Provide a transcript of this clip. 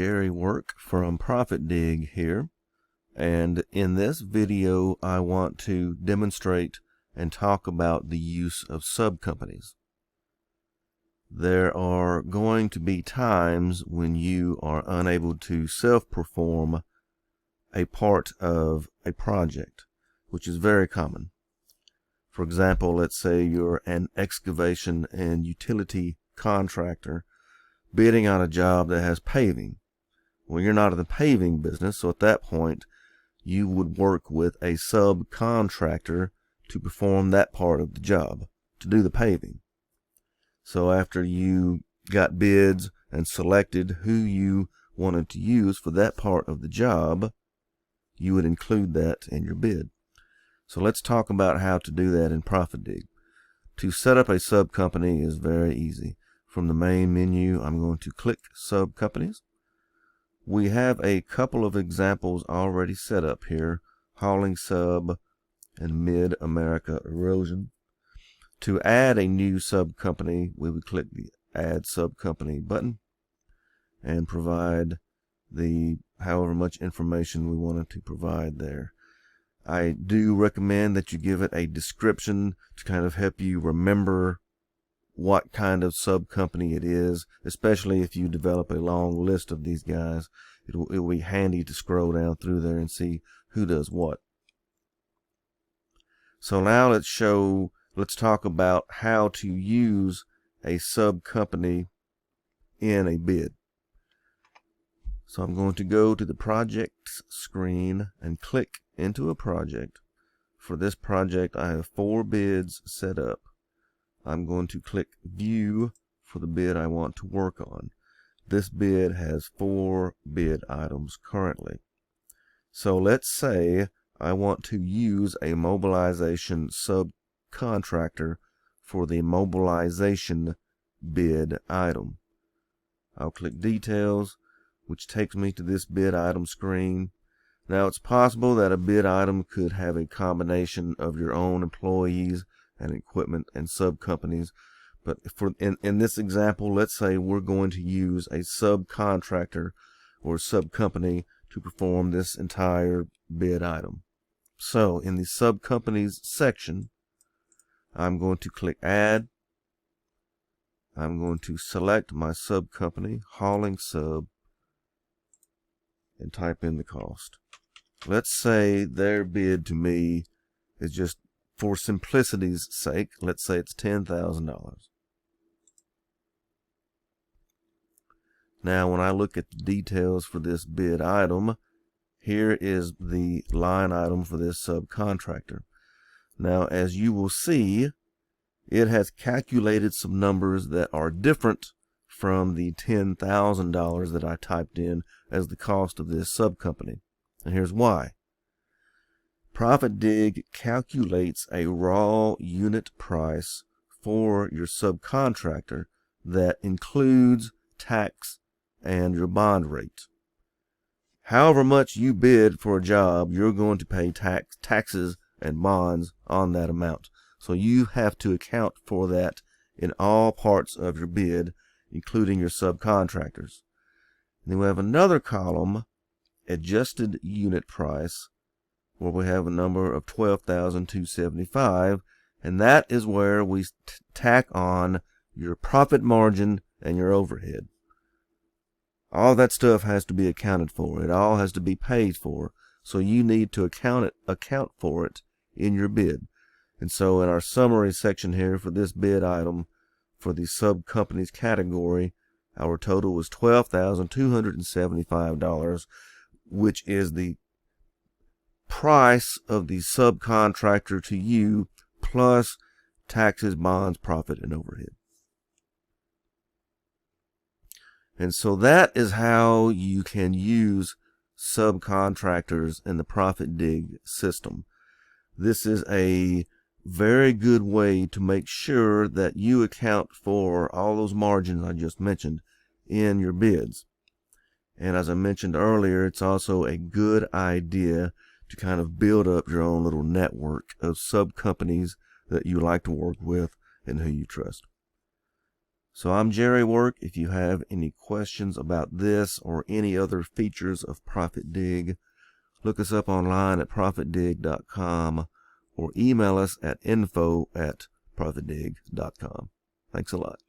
Jerry Work from ProfitDig here, and in this video I want to demonstrate and talk about the use of subcompanies. There are going to be times when you are unable to self-perform a part of a project, which is very common. For example, let's say you're an excavation and utility contractor bidding on a job that has paving. Well, you're not in the paving business, so at that point you would work with a subcontractor to perform that part of the job, to do the paving. So after you got bids and selected who you wanted to use for that part of the job, you would include that in your bid. So let's talk about how to do that in ProfitDig. To set up a subcompany is very easy. From the main menu, I'm going to click Subcompanies. We have a couple of examples already set up here: Hauling Sub and Mid-America Erosion. To add a new subcompany, we would click the Add Subcompany button and provide the however much information we wanted to provide there. I do recommend that you give it a description to kind of help you remember what kind of subcompany it is, especially if you develop a long list of these guys. It will be handy to scroll down through there and see who does what. So now let's talk about how to use a subcompany in a bid. So I'm going to go to the projects screen and click into a project. For this project, I have 4 bids set up. I'm going to click View for the bid I want to work on. This bid has 4 bid items currently. So let's say I want to use a mobilization subcontractor for the mobilization bid item. I'll click Details, which takes me to this bid item screen. Now, it's possible that a bid item could have a combination of your own employees and equipment and subcompanies, but in this example, let's say we're going to use a subcontractor or subcompany to perform this entire bid item. So in the subcompanies section, I'm going to click Add. I'm going to select my subcompany, Hauling Sub, and type in the cost. Let's say their bid to me is, just for simplicity's sake, let's say it's $10,000. Now when I look at the details for this bid item, here is the line item for this subcontractor. Now, as you will see, it has calculated some numbers that are different from the $10,000 that I typed in as the cost of this subcompany. And here's why. ProfitDig calculates a raw unit price for your subcontractor that includes tax and your bond rate. However much you bid for a job, you're going to pay taxes and bonds on that amount. So you have to account for that in all parts of your bid, including your subcontractors. And then we have another column, Adjusted Unit Price, where we have a number of $12,275, and that is where we tack on your profit margin and your overhead. All that stuff has to be accounted for. It all has to be paid for. So you need to account for it in your bid. And so in our summary section here for this bid item, for the subcompanies category, our total was $12,275, which is the price of the subcontractor to you, plus taxes, bonds, profit, and overhead. And so that is how you can use subcontractors in the ProfitDig system. This is a very good way to make sure that you account for all those margins I just mentioned in your bids. And as I mentioned earlier, it's also a good idea to kind of build up your own little network of subcompanies that you like to work with and who you trust. So I'm Jerry Work. If you have any questions about this or any other features of ProfitDig, look us up online at ProfitDig.com or email us at info@ProfitDig.com. Thanks a lot.